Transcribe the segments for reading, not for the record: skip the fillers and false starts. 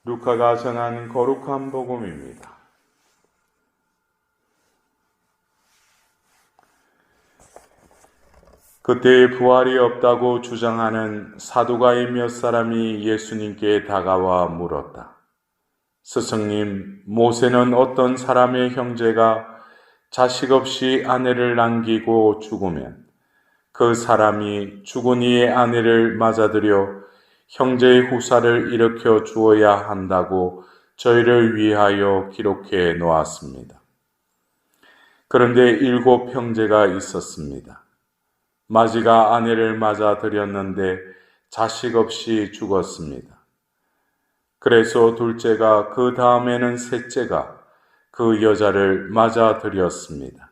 루카가 전한 거룩한 복음입니다. 그때 부활이 없다고 주장하는 사두가의 몇 사람이 예수님께 다가와 물었다. 스승님, 모세는 어떤 사람의 형제가 자식 없이 아내를 남기고 죽으면 그 사람이 죽은 이의 아내를 맞아들여 형제의 후사를 일으켜 주어야 한다고 저희를 위하여 기록해 놓았습니다. 그런데 7 형제가 있었습니다. 마지가 아내를 맞아들였는데 자식 없이 죽었습니다. 그래서 둘째가 그 다음에는 셋째가 그 여자를 맞아들였습니다.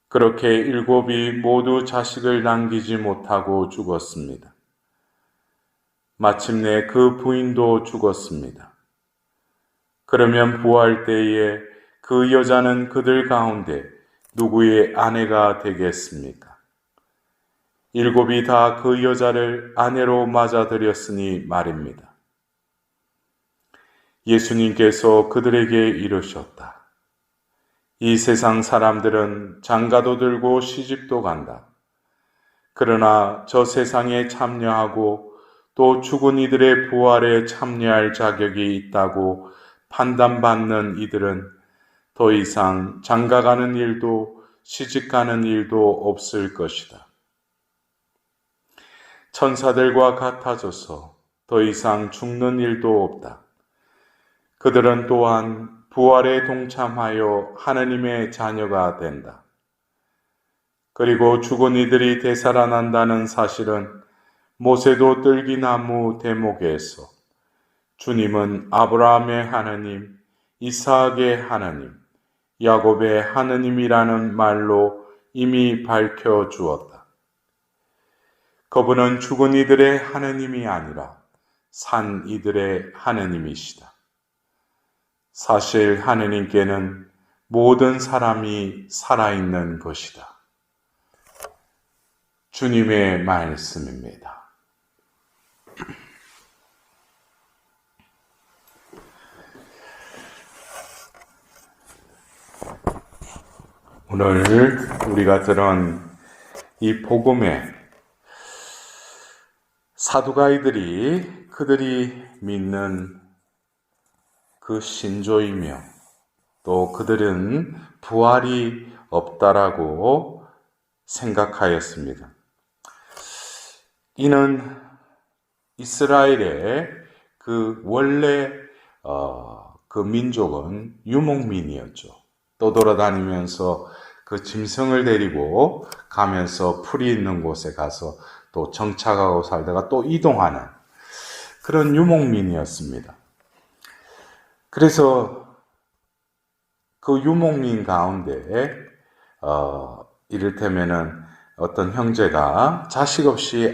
그렇게 7이 모두 자식을 남기지 못하고 죽었습니다. 마침내 그 부인도 죽었습니다. 그러면 부활 때에 그 여자는 그들 가운데 누구의 아내가 되겠습니까? 7이 다 그 여자를 아내로 맞아들였으니 말입니다. 예수님께서 그들에게 이르셨다. 이 세상 사람들은 장가도 들고 시집도 간다. 그러나 저 세상에 참여하고 또 죽은 이들의 부활에 참여할 자격이 있다고 판단받는 이들은 더 이상 장가가는 일도 시집가는 일도 없을 것이다. 천사들과 같아져서 더 이상 죽는 일도 없다. 그들은 또한 부활에 동참하여 하느님의 자녀가 된다. 그리고 죽은 이들이 되살아난다는 사실은 모세도 뜰기나무 대목에서 주님은 아브라함의 하느님, 이삭의 하느님, 야곱의 하느님이라는 말로 이미 밝혀주었다. 그분은 죽은 이들의 하느님이 아니라 산 이들의 하느님이시다. 사실 하느님께는 모든 사람이 살아있는 것이다. 주님의 말씀입니다. 오늘 우리가 들은 이 복음에 사두가이들이 그들이 믿는 그 신조이며 또 그들은 부활이 없다라고 생각하였습니다. 이는 이스라엘의 그 원래 그 민족은 유목민이었죠. 떠돌아다니면서 그 짐승을 데리고 가면서 풀이 있는 곳에 가서 또 정착하고 살다가 또 이동하는 그런 유목민이었습니다. 그래서 그 유목민 가운데 이를테면은 어떤 형제가 자식 없이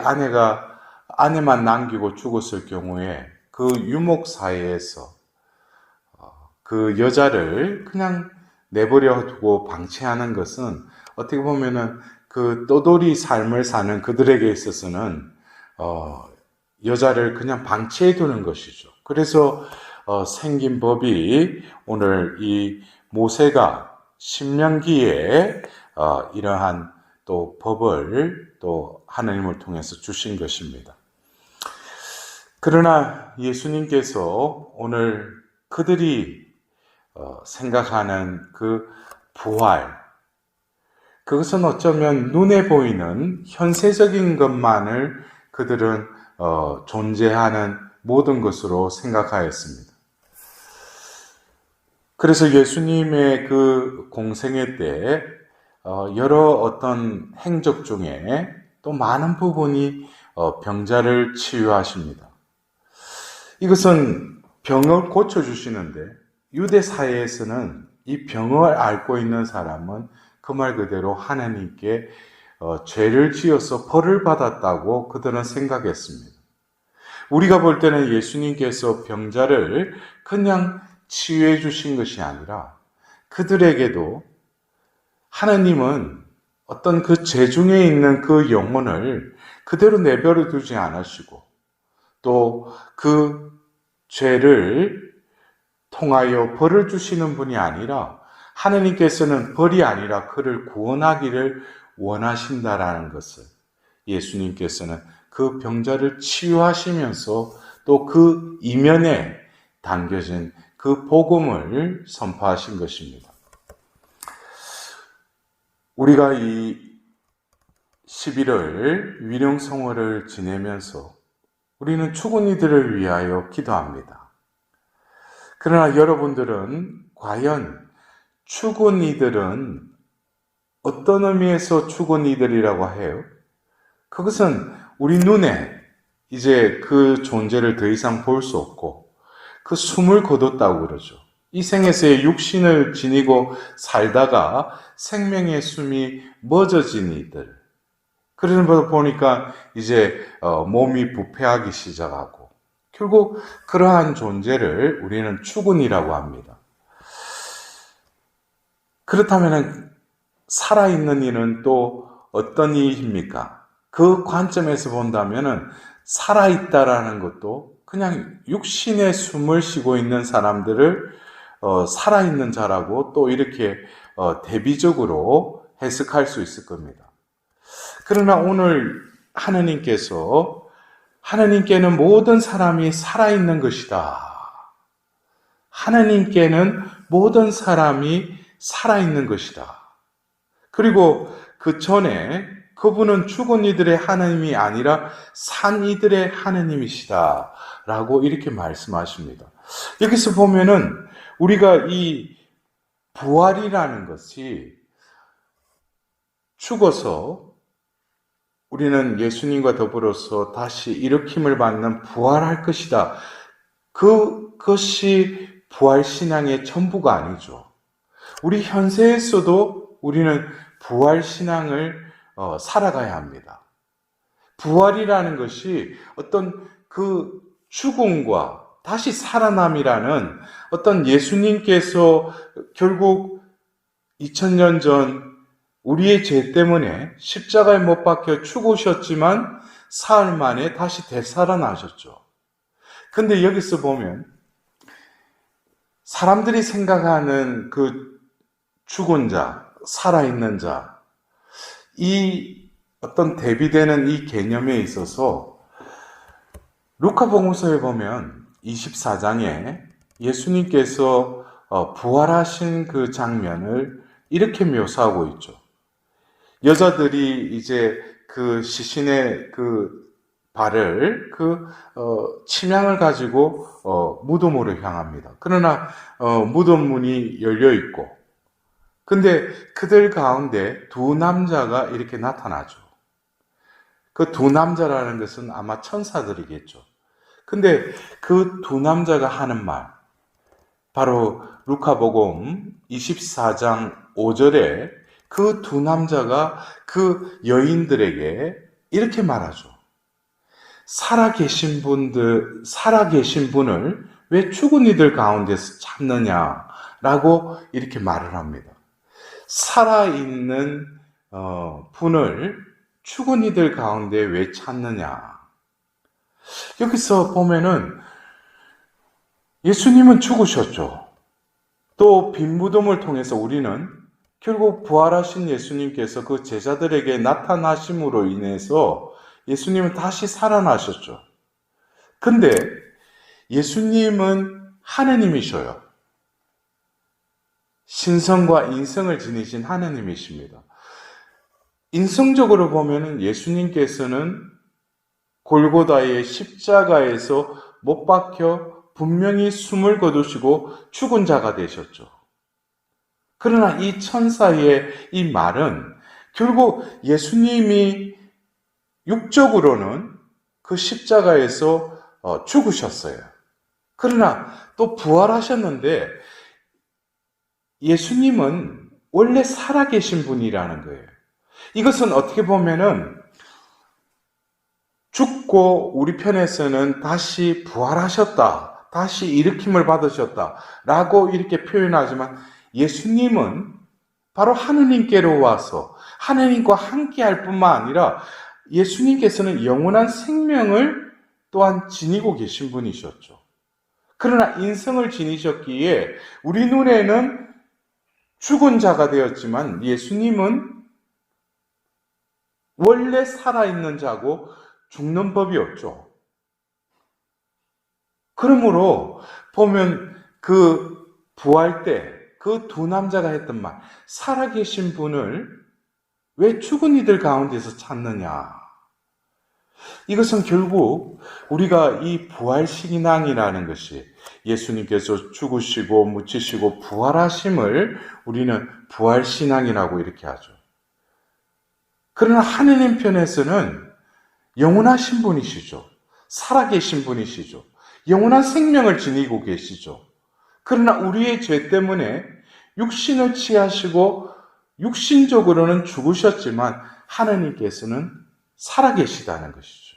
아내만 남기고 죽었을 경우에 그 유목 사회에서 그 여자를 그냥 내버려 두고 방치하는 것은 어떻게 보면은 그 떠돌이 삶을 사는 그들에게 있어서는 여자를 그냥 방치해 두는 것이죠. 그래서 생긴 법이 오늘 이 모세가 신명기에 이러한 또 법을 또 하나님을 통해서 주신 것입니다. 그러나 예수님께서 오늘 그들이 생각하는 그 부활, 그것은 어쩌면 눈에 보이는 현세적인 것만을 그들은 존재하는 모든 것으로 생각하였습니다. 그래서 예수님의 그 공생애 때 여러 어떤 행적 중에 또 많은 부분이 병자를 치유하십니다. 이것은 병을 고쳐주시는데 유대 사회에서는 이 병을 앓고 있는 사람은 그 말 그대로 하나님께 죄를 지어서 벌을 받았다고 그들은 생각했습니다. 우리가 볼 때는 예수님께서 병자를 그냥 치유해 주신 것이 아니라 그들에게도 하나님은 어떤 그 죄 중에 있는 그 영혼을 그대로 내버려 두지 않으시고 또 그 죄를 통하여 벌을 주시는 분이 아니라 하느님께서는 벌이 아니라 그를 구원하기를 원하신다라는 것을 예수님께서는 그 병자를 치유하시면서 또 그 이면에 담겨진 그 복음을 선포하신 것입니다. 우리가 이 11월 위령성월을 지내면서 우리는 죽은 이들을 위하여 기도합니다. 그러나 여러분들은 과연 죽은 이들은 어떤 의미에서 죽은 이들이라고 해요? 그것은 우리 눈에 이제 그 존재를 더 이상 볼 수 없고 그 숨을 거뒀다고 그러죠. 이 생에서의 육신을 지니고 살다가 생명의 숨이 멎어진 이들. 그러는 걸 보니까 이제 몸이 부패하기 시작하고 결국 그러한 존재를 우리는 죽은이라고 합니다. 그렇다면 살아있는 이는 또 어떤 이입니까? 그 관점에서 본다면 살아있다라는 것도 그냥 육신의 숨을 쉬고 있는 사람들을 살아있는 자라고 또 이렇게 대비적으로 해석할 수 있을 겁니다. 그러나 오늘 하나님께는 모든 사람이 살아있는 것이다. 하나님께는 모든 사람이 살아있는 것이다. 그리고 그 전에 그분은 죽은 이들의 하나님이 아니라 산 이들의 하나님이시다. 라고 이렇게 말씀하십니다. 여기서 보면은 우리가 이 부활이라는 것이 죽어서 우리는 예수님과 더불어서 다시 일으킴을 받는 부활할 것이다. 그것이 부활신앙의 전부가 아니죠. 우리 현세에서도 우리는 부활신앙을 살아가야 합니다. 부활이라는 것이 어떤 그 죽음과 다시 살아남이라는 어떤 예수님께서 결국 2000년 전 우리의 죄 때문에 십자가에 못 박혀 죽으셨지만 사흘 만에 다시 되살아나셨죠. 근데 여기서 보면 사람들이 생각하는 그 죽은 자, 살아있는 자, 이 어떤 대비되는 이 개념에 있어서 루카복음서에 보면 24장에 예수님께서 부활하신 그 장면을 이렇게 묘사하고 있죠. 여자들이 이제 그 시신의 그 발을 침향을 가지고 무덤으로 향합니다. 그러나 무덤 문이 열려 있고, 근데 그들 가운데 두 남자가 이렇게 나타나죠. 그 두 남자라는 것은 아마 천사들이겠죠. 근데 그 두 남자가 하는 말, 바로 루카복음 24장 5절에 그 두 남자가 그 여인들에게 이렇게 말하죠. 살아계신 분을 왜 죽은 이들 가운데서 찾느냐라고 이렇게 말을 합니다. 살아있는 분을 죽은 이들 가운데 왜 찾느냐. 여기서 보면은 예수님은 죽으셨죠. 또 빈 무덤을 통해서 우리는 결국 부활하신 예수님께서 그 제자들에게 나타나심으로 인해서 예수님은 다시 살아나셨죠. 근데 예수님은 하느님이셔요. 신성과 인성을 지니신 하느님이십니다. 인성적으로 보면 예수님께서는 골고다의 십자가에서 못 박혀 분명히 숨을 거두시고 죽은 자가 되셨죠. 그러나 이 천사의 이 말은 결국 예수님이 육적으로는 그 십자가에서 죽으셨어요. 그러나 또 부활하셨는데 예수님은 원래 살아계신 분이라는 거예요. 이것은 어떻게 보면은 죽고 우리 편에서는 다시 부활하셨다, 다시 일으킴을 받으셨다 라고 이렇게 표현하지만 예수님은 바로 하느님께로 와서 하느님과 함께 할 뿐만 아니라 예수님께서는 영원한 생명을 또한 지니고 계신 분이셨죠. 그러나 인성을 지니셨기에 우리 눈에는 죽은 자가 되었지만 예수님은 원래 살아있는 자고 죽는 법이 없죠. 그러므로 보면 그 부활 때 그 두 남자가 했던 말, 살아계신 분을 왜 죽은 이들 가운데서 찾느냐? 이것은 결국 우리가 이 부활신앙이라는 것이 예수님께서 죽으시고 묻히시고 부활하심을 우리는 부활신앙이라고 이렇게 하죠. 그러나 하느님 편에서는 영원하신 분이시죠. 살아계신 분이시죠. 영원한 생명을 지니고 계시죠. 그러나 우리의 죄 때문에 육신을 취하시고 육신적으로는 죽으셨지만 하느님께서는 살아계시다는 것이죠.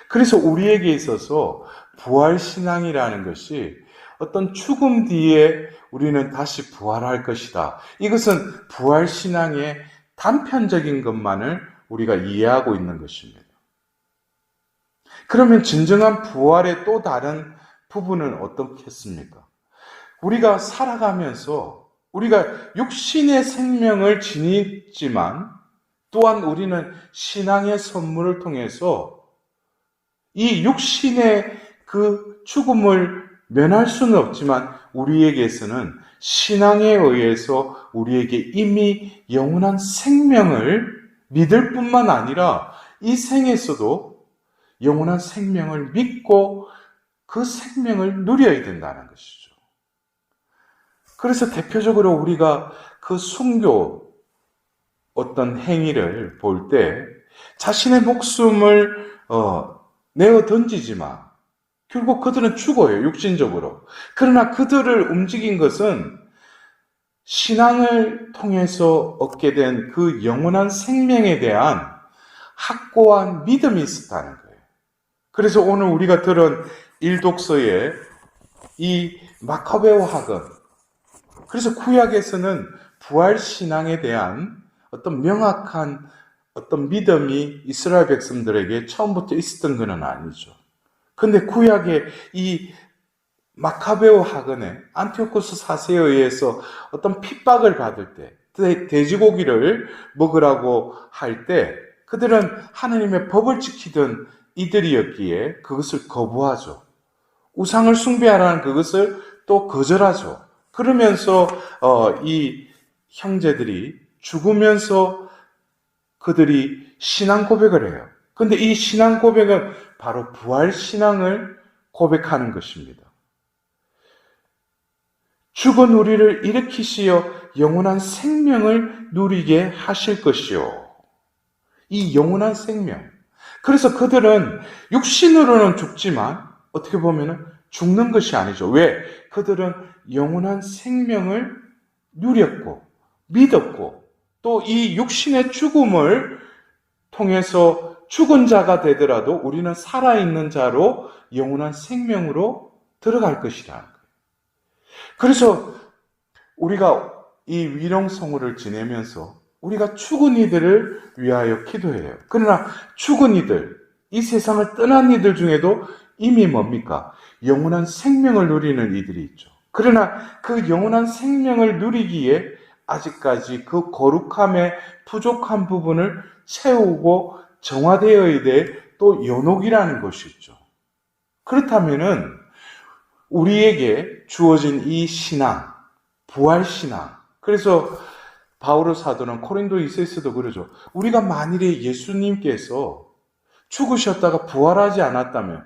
그래서 우리에게 있어서 부활신앙이라는 것이 어떤 죽음 뒤에 우리는 다시 부활할 것이다. 이것은 부활신앙의 단편적인 것만을 우리가 이해하고 있는 것입니다. 그러면 진정한 부활의 또 다른 부분은 어떻겠습니까? 우리가 살아가면서 우리가 육신의 생명을 지니지만 또한 우리는 신앙의 선물을 통해서 이 육신의 그 죽음을 면할 수는 없지만 우리에게서는 신앙에 의해서 우리에게 이미 영원한 생명을 믿을 뿐만 아니라 이 생에서도 영원한 생명을 믿고 그 생명을 누려야 된다는 것이죠. 그래서 대표적으로 우리가 그 순교 어떤 행위를 볼 때 자신의 목숨을 내어 던지지만 결국 그들은 죽어요, 육신적으로. 그러나 그들을 움직인 것은 신앙을 통해서 얻게 된 그 영원한 생명에 대한 확고한 믿음이 있었다는 거예요. 그래서 오늘 우리가 들은 일독서의 이 마카베오 학은, 그래서 구약에서는 부활신앙에 대한 어떤 명확한 어떤 믿음이 이스라엘 백성들에게 처음부터 있었던 것은 아니죠. 근데 구약의 이 마카베오 학원에 안티오코스 4세에 의해서 어떤 핍박을 받을 때, 돼지고기를 먹으라고 할 때 그들은 하느님의 법을 지키던 이들이었기에 그것을 거부하죠. 우상을 숭배하라는 그것을 또 거절하죠. 그러면서 이 형제들이 죽으면서 그들이 신앙 고백을 해요. 근데 이 신앙 고백은 바로 부활 신앙을 고백하는 것입니다. 죽은 우리를 일으키시어 영원한 생명을 누리게 하실 것이요. 이 영원한 생명. 그래서 그들은 육신으로는 죽지만 어떻게 보면 죽는 것이 아니죠. 왜? 그들은 영원한 생명을 누렸고 믿었고 또 이 육신의 죽음을 통해서 죽은 자가 되더라도 우리는 살아있는 자로 영원한 생명으로 들어갈 것이라는 거예요. 그래서 우리가 이 위령성호를 지내면서 우리가 죽은 이들을 위하여 기도해요. 그러나 죽은 이들, 이 세상을 떠난 이들 중에도 이미 뭡니까? 영원한 생명을 누리는 이들이 있죠. 그러나 그 영원한 생명을 누리기에 아직까지 그 거룩함의 부족한 부분을 채우고 정화되어야 될 또 연옥이라는 것이 있죠. 그렇다면은 우리에게 주어진 이 신앙, 부활신앙. 그래서 바오로 사도는 고린도 2서에서도 그러죠. 우리가 만일에 예수님께서 죽으셨다가 부활하지 않았다면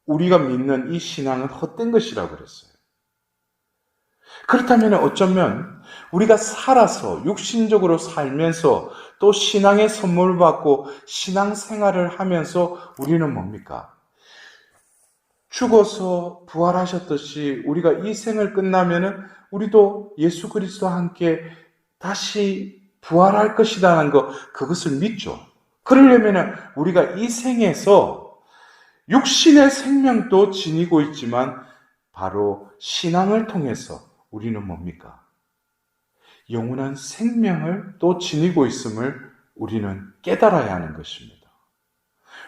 우리가 믿는 이 신앙은 헛된 것이라고 그랬어요. 그렇다면 어쩌면 우리가 살아서 육신적으로 살면서 또 신앙의 선물을 받고 신앙생활을 하면서 우리는 뭡니까? 죽어서 부활하셨듯이 우리가 이 생을 끝나면은 우리도 예수 그리스도와 함께 다시 부활할 것이라는 것, 그것을 믿죠. 그러려면 우리가 이 생에서 육신의 생명도 지니고 있지만 바로 신앙을 통해서 우리는 뭡니까? 영원한 생명을 또 지니고 있음을 우리는 깨달아야 하는 것입니다.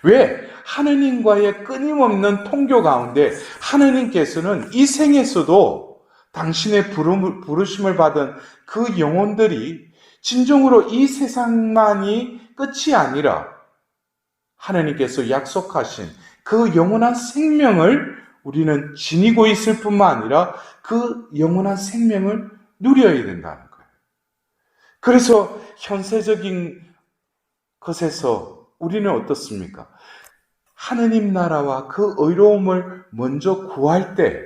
왜? 하느님과의 끊임없는 통교 가운데 하느님께서는 이 생에서도 당신의 부르심을 받은 그 영혼들이 진정으로 이 세상만이 끝이 아니라 하느님께서 약속하신 그 영원한 생명을 우리는 지니고 있을 뿐만 아니라 그 영원한 생명을 누려야 된다는 거예요. 그래서 현세적인 것에서 우리는 어떻습니까? 하느님 나라와 그 의로움을 먼저 구할 때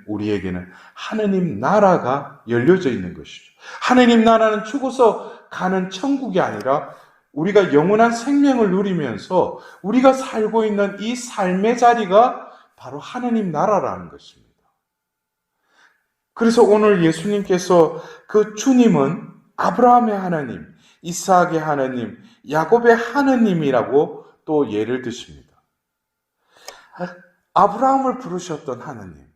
우리에게는 하느님 나라가 열려져 있는 것이죠. 하느님 나라는 죽어서 가는 천국이 아니라 우리가 영원한 생명을 누리면서 우리가 살고 있는 이 삶의 자리가 바로 하느님 나라라는 것입니다. 그래서 오늘 예수님께서 그 주님은 아브라함의 하나님, 이삭의 하나님, 야곱의 하나님이라고 또 예를 드십니다. 아브라함을 부르셨던 하나님,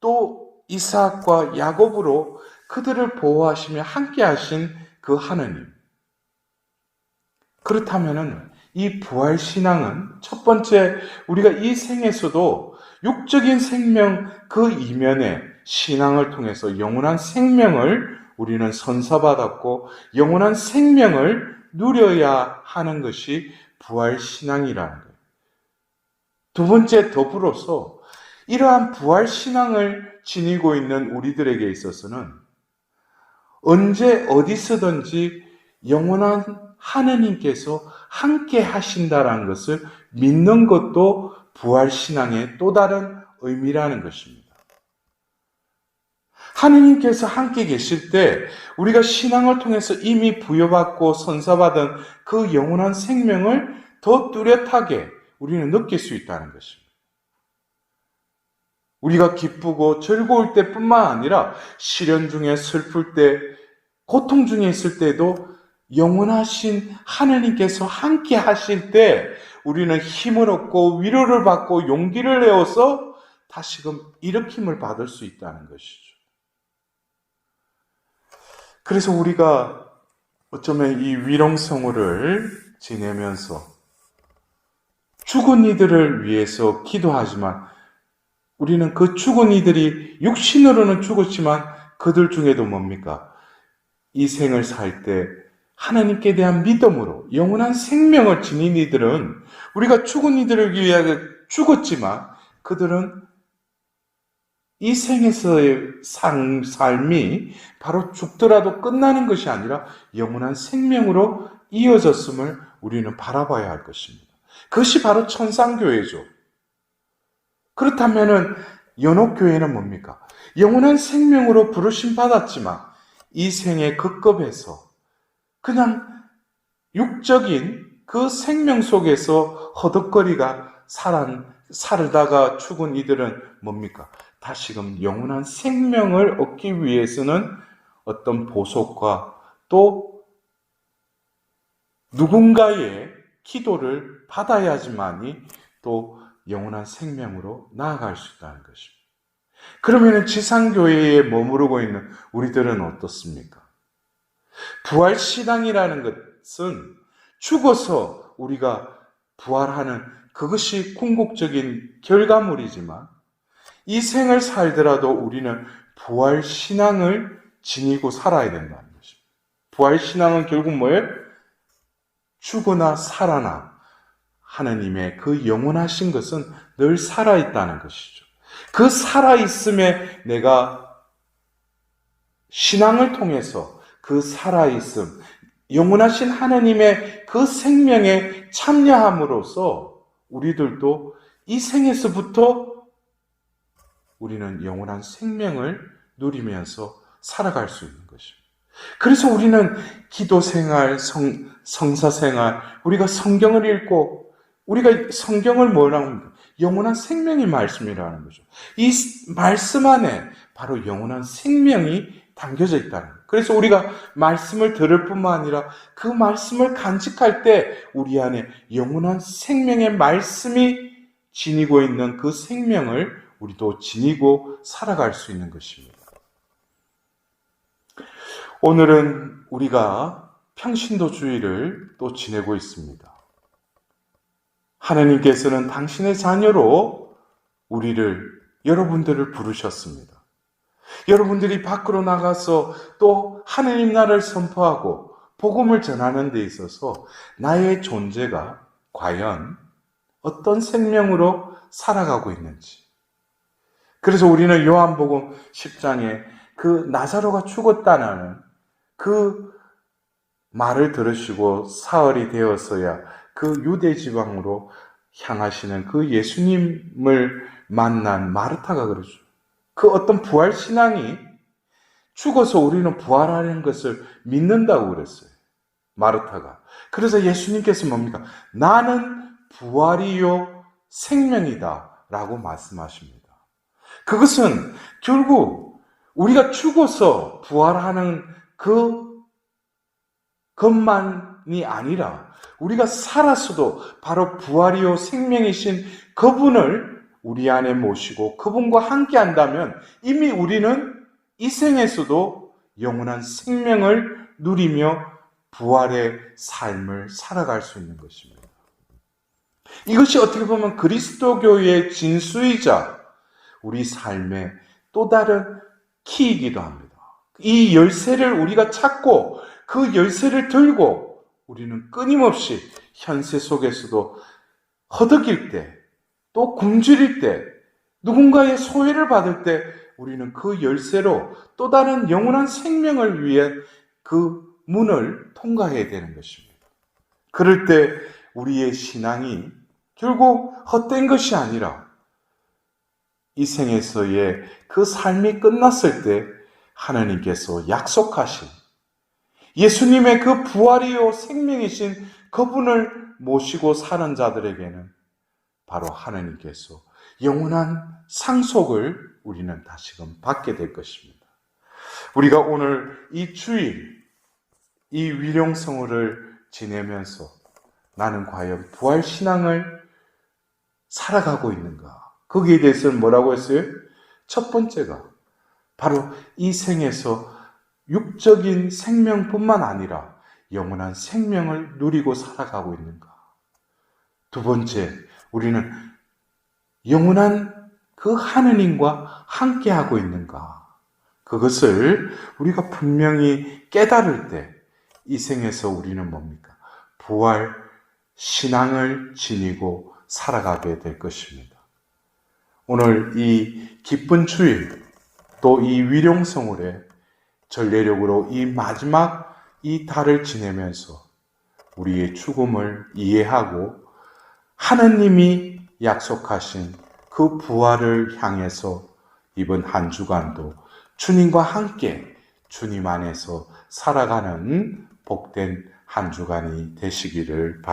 또 이삭과 야곱으로 그들을 보호하시며 함께 하신 그 하나님. 그렇다면 이 부활신앙은 첫 번째 우리가 이 생에서도 육적인 생명 그 이면에 신앙을 통해서 영원한 생명을 우리는 선사받았고 영원한 생명을 누려야 하는 것이 부활신앙이라는 거예요. 두 번째 더불어서 이러한 부활신앙을 지니고 있는 우리들에게 있어서는 언제 어디서든지 영원한 하느님께서 함께 하신다는 것을 믿는 것도 부활신앙의 또 다른 의미라는 것입니다. 하느님께서 함께 계실 때 우리가 신앙을 통해서 이미 부여받고 선사받은 그 영원한 생명을 더 뚜렷하게 우리는 느낄 수 있다는 것입니다. 우리가 기쁘고 즐거울 때뿐만 아니라 시련 중에 슬플 때, 고통 중에 있을 때도 영원하신 하느님께서 함께 하실 때 우리는 힘을 얻고 위로를 받고 용기를 내어서 다시금 일으킴을 받을 수 있다는 것이죠. 그래서 우리가 어쩌면 이 위롱성호를 지내면서 죽은 이들을 위해서 기도하지만 우리는 그 죽은 이들이 육신으로는 죽었지만 그들 중에도 뭡니까? 이 생을 살 때 하나님께 대한 믿음으로 영원한 생명을 지닌 이들은 우리가 죽은 이들을 위하여 죽었지만 그들은 이 생에서의 삶이 바로 죽더라도 끝나는 것이 아니라 영원한 생명으로 이어졌음을 우리는 바라봐야 할 것입니다. 그것이 바로 천상교회죠. 그렇다면 연옥교회는 뭡니까? 영원한 생명으로 부르심 받았지만 이 생의 급급해서 그냥 육적인 그 생명 속에서 허덕거리가 살다가 죽은 이들은 뭡니까? 다시금 영원한 생명을 얻기 위해서는 어떤 보석과 또 누군가의 기도를 받아야지만이 또 영원한 생명으로 나아갈 수 있다는 것입니다. 그러면 지상교회에 머무르고 있는 우리들은 어떻습니까? 부활신앙이라는 것은 죽어서 우리가 부활하는 그것이 궁극적인 결과물이지만 이 생을 살더라도 우리는 부활신앙을 지니고 살아야 된다는 것입니다. 부활신앙은 결국 뭐예요? 죽으나 살아나 하나님의 그 영원하신 것은 늘 살아있다는 것이죠. 그 살아있음에 내가 신앙을 통해서 그 살아있음, 영원하신 하나님의 그 생명에 참여함으로써 우리들도 이 생에서부터 우리는 영원한 생명을 누리면서 살아갈 수 있는 것입니다. 그래서 우리는 기도 생활, 성사 생활, 우리가 성경을 읽고 우리가 성경을 뭐라고 합니까? 영원한 생명의 말씀이라는 거죠. 이 말씀 안에 바로 영원한 생명이 담겨져 있다는 거예요. 그래서 우리가 말씀을 들을 뿐만 아니라 그 말씀을 간직할 때 우리 안에 영원한 생명의 말씀이 지니고 있는 그 생명을 우리도 지니고 살아갈 수 있는 것입니다. 오늘은 우리가 평신도 주일을 또 지내고 있습니다. 하나님께서는 당신의 자녀로 여러분들을 부르셨습니다. 여러분들이 밖으로 나가서 또 하나님 나라를 선포하고 복음을 전하는 데 있어서 나의 존재가 과연 어떤 생명으로 살아가고 있는지. 그래서 우리는 요한복음 10장에 그 나사로가 죽었다는 그 말을 들으시고 사흘이 되었어야 그 유대 지방으로 향하시는 그 예수님을 만난 마르타가 그러죠. 그 어떤 부활 신앙이 죽어서 우리는 부활하는 것을 믿는다고 그랬어요. 마르타가. 그래서 예수님께서 뭡니까? 나는 부활이요 생명이다 라고 말씀하십니다. 그것은 결국 우리가 죽어서 부활하는 것만이 아니라 우리가 살았어도 바로 부활이요 생명이신 그분을 우리 안에 모시고 그분과 함께 한다면 이미 우리는 이 생에서도 영원한 생명을 누리며 부활의 삶을 살아갈 수 있는 것입니다. 이것이 어떻게 보면 그리스도교의 진수이자 우리 삶의 또 다른 키이기도 합니다. 이 열쇠를 우리가 찾고 그 열쇠를 들고 우리는 끊임없이 현세 속에서도 허덕일 때, 또 굶주릴 때, 누군가의 소외를 받을 때 우리는 그 열쇠로 또 다른 영원한 생명을 위해 그 문을 통과해야 되는 것입니다. 그럴 때 우리의 신앙이 결국 헛된 것이 아니라 이 생에서의 그 삶이 끝났을 때 하나님께서 약속하신 예수님의 그 부활이요 생명이신 그분을 모시고 사는 자들에게는 바로 하나님께서 영원한 상속을 우리는 다시금 받게 될 것입니다. 우리가 오늘 이 주일, 이 위령성어를 지내면서 나는 과연 부활신앙을 살아가고 있는가? 거기에 대해서는 뭐라고 했어요? 첫 번째가 바로 이 생에서 육적인 생명뿐만 아니라 영원한 생명을 누리고 살아가고 있는가? 두 번째, 우리는 영원한 그 하느님과 함께하고 있는가? 그것을 우리가 분명히 깨달을 때 이 생에서 우리는 뭡니까? 부활 신앙을 지니고 살아가게 될 것입니다. 오늘 이 기쁜 주일 또 이 위령성월에 전례력으로 이 마지막 이 달을 지내면서 우리의 죽음을 이해하고 하느님이 약속하신 그 부활을 향해서 이번 한 주간도 주님과 함께 주님 안에서 살아가는 복된 한 주간이 되시기를 바랍니다.